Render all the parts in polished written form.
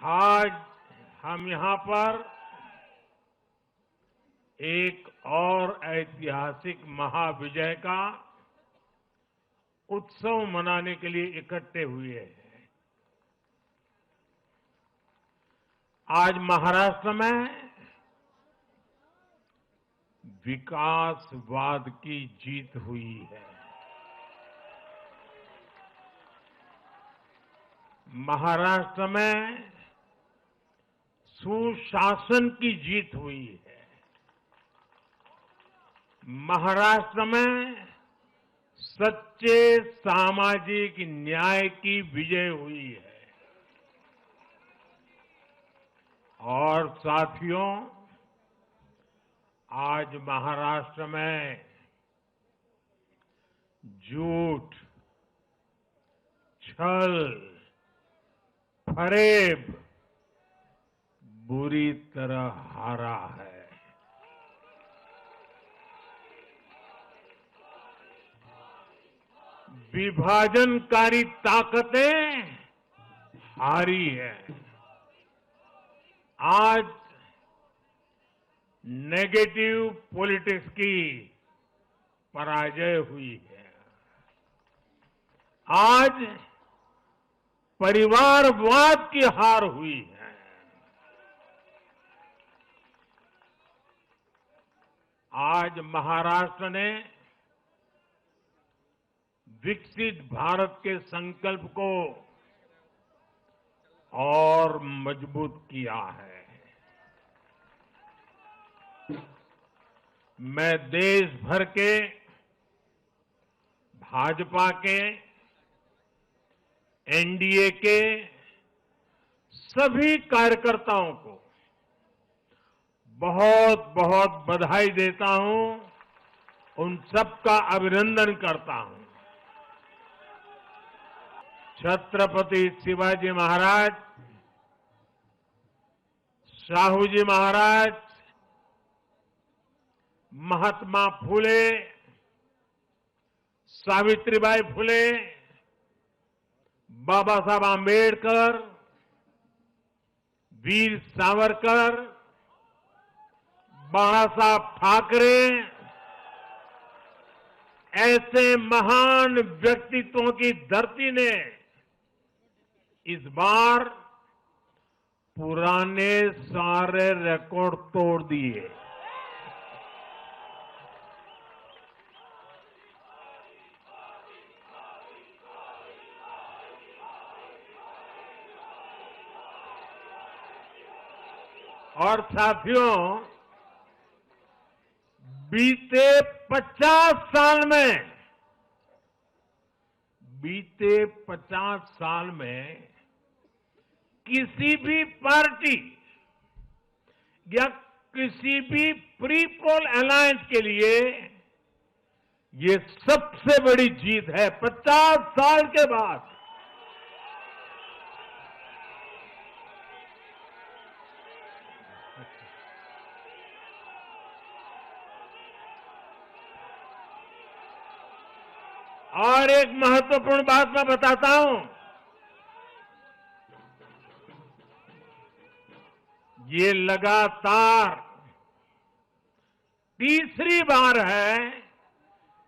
आज हम यहां पर एक और ऐतिहासिक महाविजय का उत्सव मनाने के लिए इकट्ठे हुए हैं। आज महाराष्ट्र में विकासवाद की जीत हुई है। महाराष्ट्र में सुशासन की जीत हुई है। महाराष्ट्र में सच्चे सामाजिक न्याय की विजय हुई है। और साथियों, आज महाराष्ट्र में झूठ, छल, फरेब बुरी तरह हारा है। विभाजनकारी ताकतें हारी है। आज नेगेटिव पॉलिटिक्स की पराजय हुई है। आज परिवारवाद की हार हुई है। आज महाराष्ट्र ने विकसित भारत के संकल्प को और मजबूत किया है। मैं देश भर के भाजपा के, एनडीए के सभी कार्यकर्ताओं को बहुत बहुत बधाई देता हूं, उन सबका अभिनंदन करता हूं। छत्रपति शिवाजी महाराज, शाहू जी महाराज, महात्मा फुले, सावित्रीबाई फुले, बाबा साहब आंबेडकर, वीर सावरकर, बाला साहब ठाकरे, ऐसे महान व्यक्तित्वों की धरती ने इस बार पुराने सारे रिकॉर्ड तोड़ दिए। और साथियों, बीते 50 साल में किसी भी पार्टी या किसी भी प्री पोल अलायंस के लिए ये सबसे बड़ी जीत है। 50 साल के बाद और एक महत्वपूर्ण बात मैं बताता हूं, ये लगातार तीसरी बार है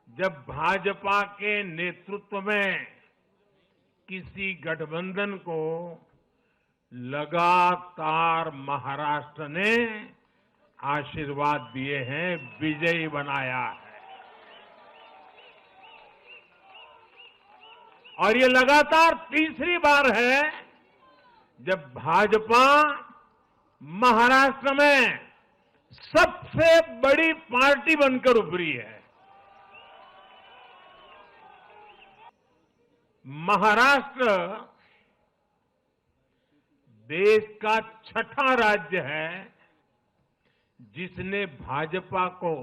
जब भाजपा के नेतृत्व में किसी गठबंधन को लगातार महाराष्ट्र ने आशीर्वाद दिए हैं, विजयी बनाया है। और ये लगातार तीसरी बार है जब भाजपा महाराष्ट्र में सबसे बड़ी पार्टी बनकर उभरी है। महाराष्ट्र देश का छठा राज्य है जिसने भाजपा को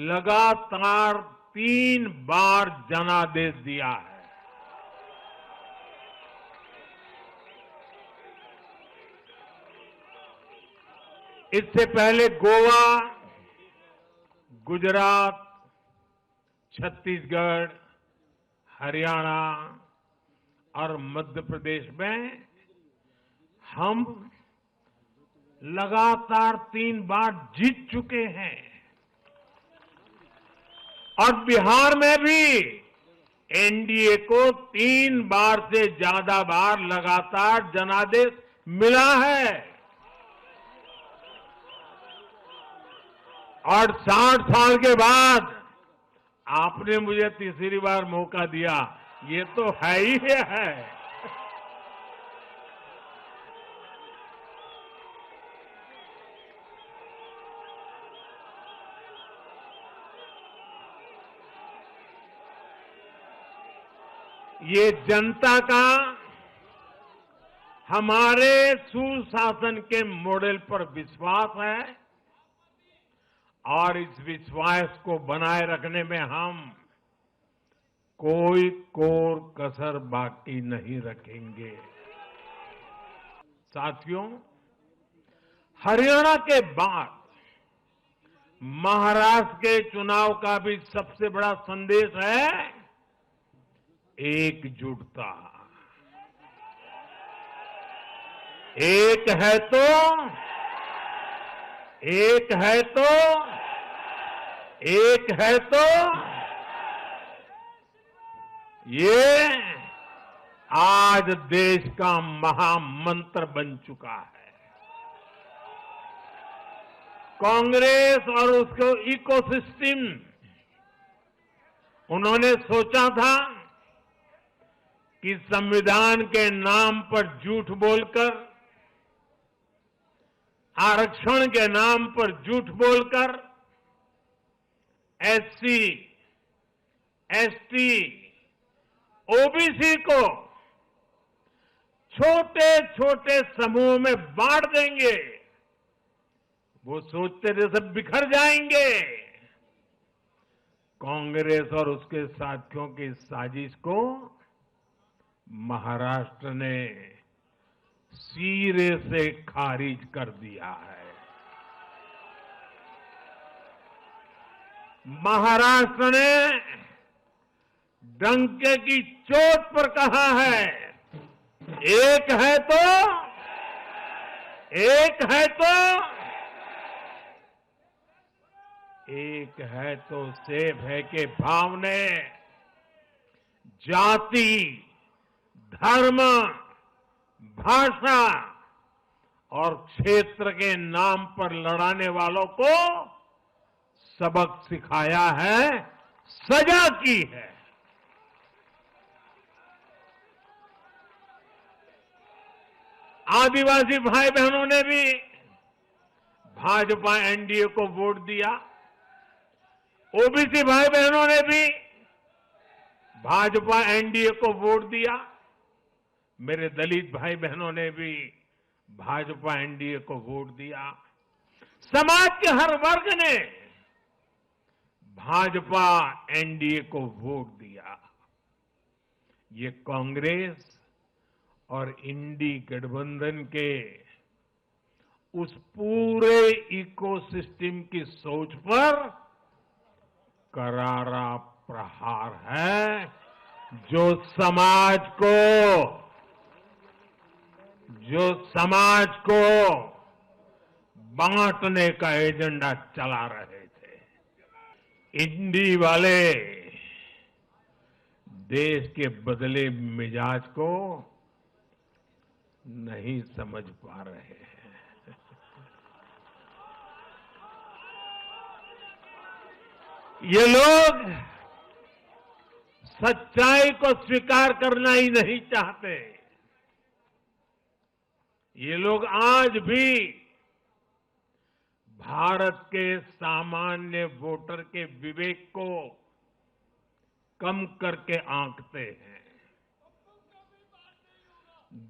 लगातार 3 बार जनादेश दिया है। इससे पहले गोवा, गुजरात, छत्तीसगढ़, हरियाणा और मध्य प्रदेश में हम लगातार 3 बार जीत चुके हैं और बिहार में भी एनडीए को 3 बार से ज्यादा बार लगातार जनादेश मिला है और 60 साल के बाद आपने मुझे तीसरी बार मौका दिया, ये तो है ही है। ये जनता का हमारे सुशासन के मॉडल पर विश्वास है और इस विश्वास को बनाए रखने में हम कोई कोर कसर बाकी नहीं रखेंगे। साथियों, हरियाणा के बाद महाराष्ट्र के चुनाव का भी सबसे बड़ा संदेश है एकजुटता। एक है तो एक है तो एक है तो ये आज देश का महामंत्र बन चुका है। कांग्रेस और उसको इकोसिस्टम, उन्होंने सोचा था कि संविधान के नाम पर झूठ बोलकर, आरक्षण के नाम पर झूठ बोलकर एससी, एसटी, ओबीसी को छोटे छोटे समूह में बांट देंगे। वो सोचते थे सब बिखर जाएंगे। कांग्रेस और उसके साथियों की साजिश को महाराष्ट्र ने सिरे से खारिज कर दिया है। महाराष्ट्र ने डंके की चोट पर कहा है, एक है तो एक है तो एक है तो सेफ है के भाव ने जाति, धर्म, भाषा और क्षेत्र के नाम पर लड़ाने वालों को सबक सिखाया है, सजा की है। आदिवासी भाई बहनों ने भी भाजपा एनडीए को वोट दिया। ओबीसी भाई बहनों ने भी भाजपा एनडीए को वोट दिया। मेरे दलित भाई बहनों ने भी भाजपा एनडीए को वोट दिया। समाज के हर वर्ग ने भाजपा एनडीए को वोट दिया। ये कांग्रेस और इंडी गठबंधन के उस पूरे इकोसिस्टम की सोच पर करारा प्रहार है जो समाज को बांटने का एजेंडा चला रहे थे। इंडी वाले देश के बदले मिजाज को नहीं समझ पा रहे हैं। ये लोग सच्चाई को स्वीकार करना ही नहीं चाहते। ये लोग आज भी भारत के सामान्य वोटर के विवेक को कम करके आंकते हैं।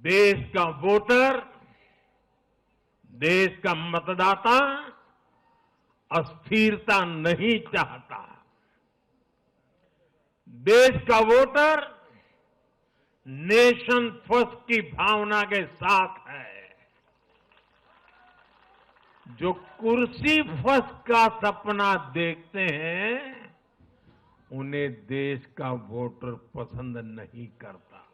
देश का वोटर, देश का मतदाता अस्थिरता नहीं चाहता। देश का वोटर नेशन फर्स्ट की भावना के साथ है। जो कुर्सी फर्स्ट का सपना देखते हैं उन्हें देश का वोटर पसंद नहीं करता।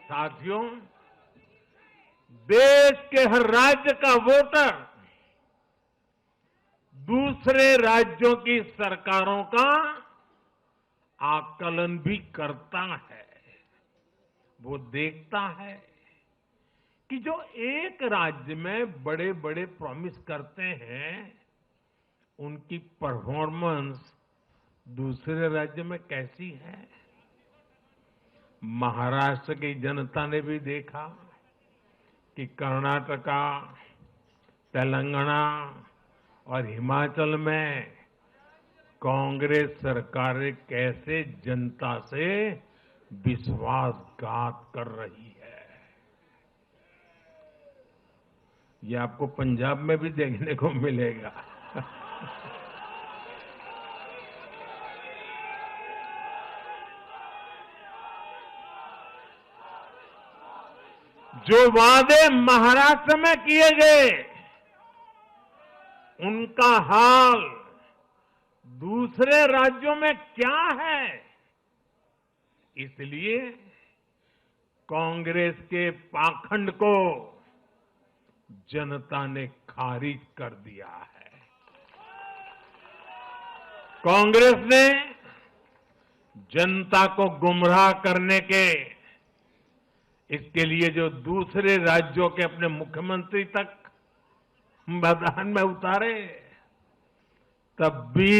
साथियों, देश के हर राज्य का वोटर दूसरे राज्यों की सरकारों का आकलन भी करता है। वो देखता है कि जो एक राज्य में बड़े बड़े प्रॉमिस करते हैं, उनकी परफॉर्मेंस दूसरे राज्य में कैसी है। महाराष्ट्र की जनता ने भी देखा कि कर्नाटका, तेलंगाना और हिमाचल में कांग्रेस सरकारें कैसे जनता से विश्वासघात कर रही है। ये आपको पंजाब में भी देखने को मिलेगा। जो वादे महाराष्ट्र में किए गए, उनका हाल दूसरे राज्यों में क्या है। इसलिए कांग्रेस के पाखंड को जनता ने खारिज कर दिया है। कांग्रेस ने जनता को गुमराह करने के इसके लिए जो दूसरे राज्यों के अपने मुख्यमंत्री तक मैदान में उतारे, तब भी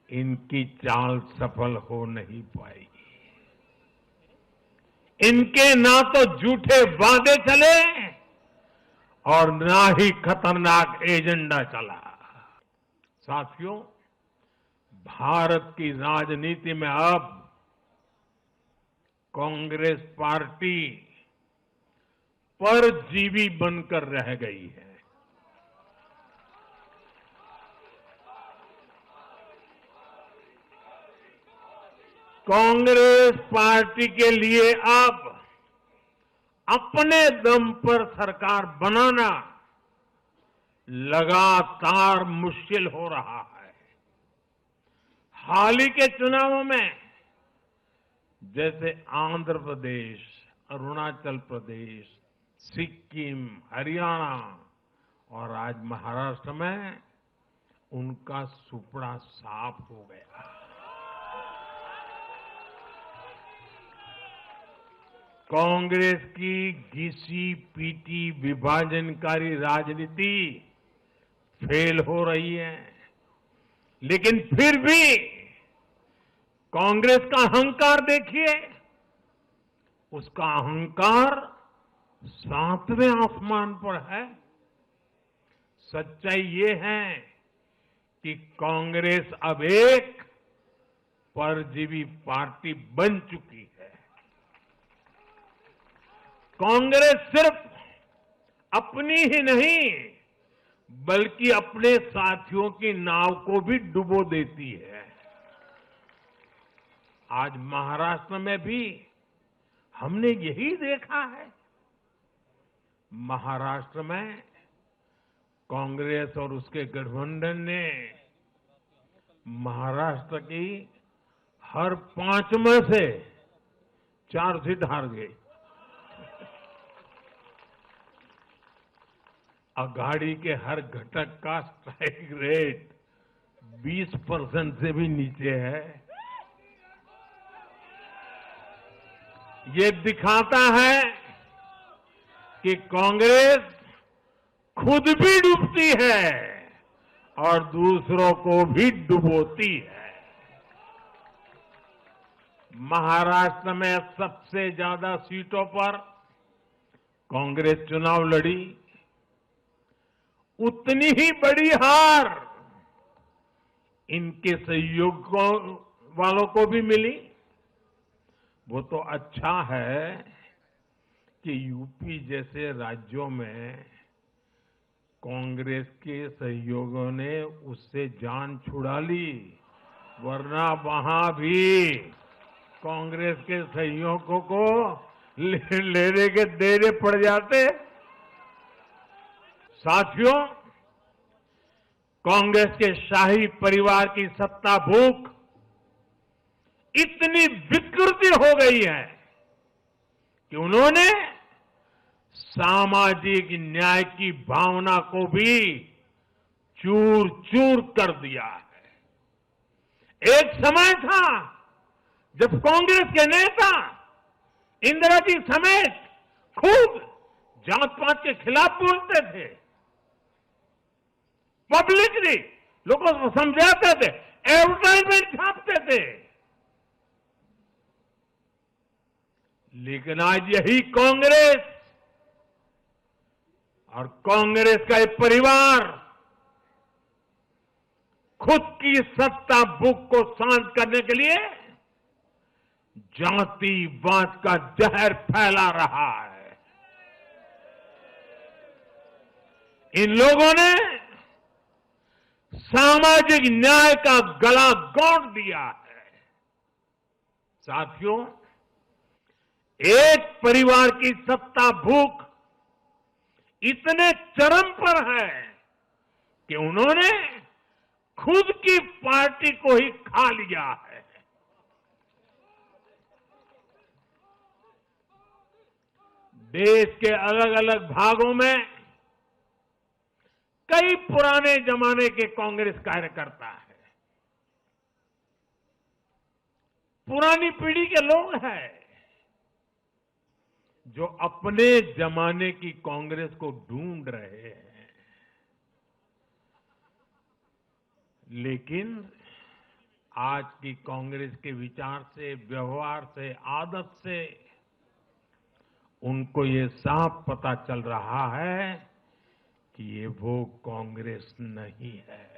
इनकी चाल सफल हो नहीं पाई। इनके ना तो झूठे वादे चले और ना ही खतरनाक एजेंडा चला। साथियों, भारत की राजनीति में अब कांग्रेस पार्टी परजीवी बनकर रह गई है। कांग्रेस पार्टी के लिए अब अपने दम पर सरकार बनाना लगातार मुश्किल हो रहा है। हाल ही के चुनावों में जैसे आंध्र प्रदेश, अरुणाचल प्रदेश, सिक्किम, हरियाणा और आज महाराष्ट्र में उनका सुपड़ा साफ हो गया। कांग्रेस की घिसी पीटी विभाजनकारी राजनीति फेल हो रही है, लेकिन फिर भी कांग्रेस का अहंकार देखिए। उसका अहंकार 7वें आसमान पर है। सच्चाई ये है कि कांग्रेस अब एक परजीवी पार्टी बन चुकी है। कांग्रेस सिर्फ अपनी ही नहीं, बल्कि अपने साथियों की नाव को भी डुबो देती है। आज महाराष्ट्र में भी हमने यही देखा है। महाराष्ट्र में कांग्रेस और उसके गठबंधन ने महाराष्ट्र की हर 5 में से 4 सीट हार गई। अघाड़ी के हर घटक का स्ट्राइक रेट 20% से भी नीचे है। ये दिखाता है कि कांग्रेस खुद भी डूबती है और दूसरों को भी डुबोती है। महाराष्ट्र में सबसे ज्यादा सीटों पर कांग्रेस चुनाव लड़ी, उतनी ही बड़ी हार इनके सहयोग वालों को भी मिली। वो तो अच्छा है कि यूपी जैसे राज्यों में कांग्रेस के सहयोगियों ने उससे जान छुड़ा ली, वरना वहां भी कांग्रेस के सहयोगियों को लेने के देने पड़ जाते। साथियों, कांग्रेस के शाही परिवार की सत्ता भूख इतनी विकृति हो गई है कि उन्होंने सामाजिक न्याय की भावना को भी चूर चूर कर दिया है। एक समय था जब कांग्रेस के नेता इंदिरा जी समेत खूब जात पात के खिलाफ बोलते थे, पब्लिकली लोगों को समझाते थे, एडवर्टाइजमेंट छापते थे। लेकिन आज यही कांग्रेस और कांग्रेस का एक परिवार खुद की सत्ता भूख को शांत करने के लिए जातिवाद का जहर फैला रहा है। इन लोगों ने सामाजिक न्याय का गला घोंट दिया है। साथियों, एक परिवार की सत्ता भूख इतने चरम पर है कि उन्होंने खुद की पार्टी को ही खा लिया है। देश के अलग अलग भागों में कई पुराने जमाने के कांग्रेस कार्यकर्ता है, पुरानी पीढ़ी के लोग हैं जो अपने जमाने की कांग्रेस को ढूंढ रहे हैं। लेकिन आज की कांग्रेस के विचार से, व्यवहार से, आदत से उनको ये साफ पता चल रहा है कि ये वो कांग्रेस नहीं है।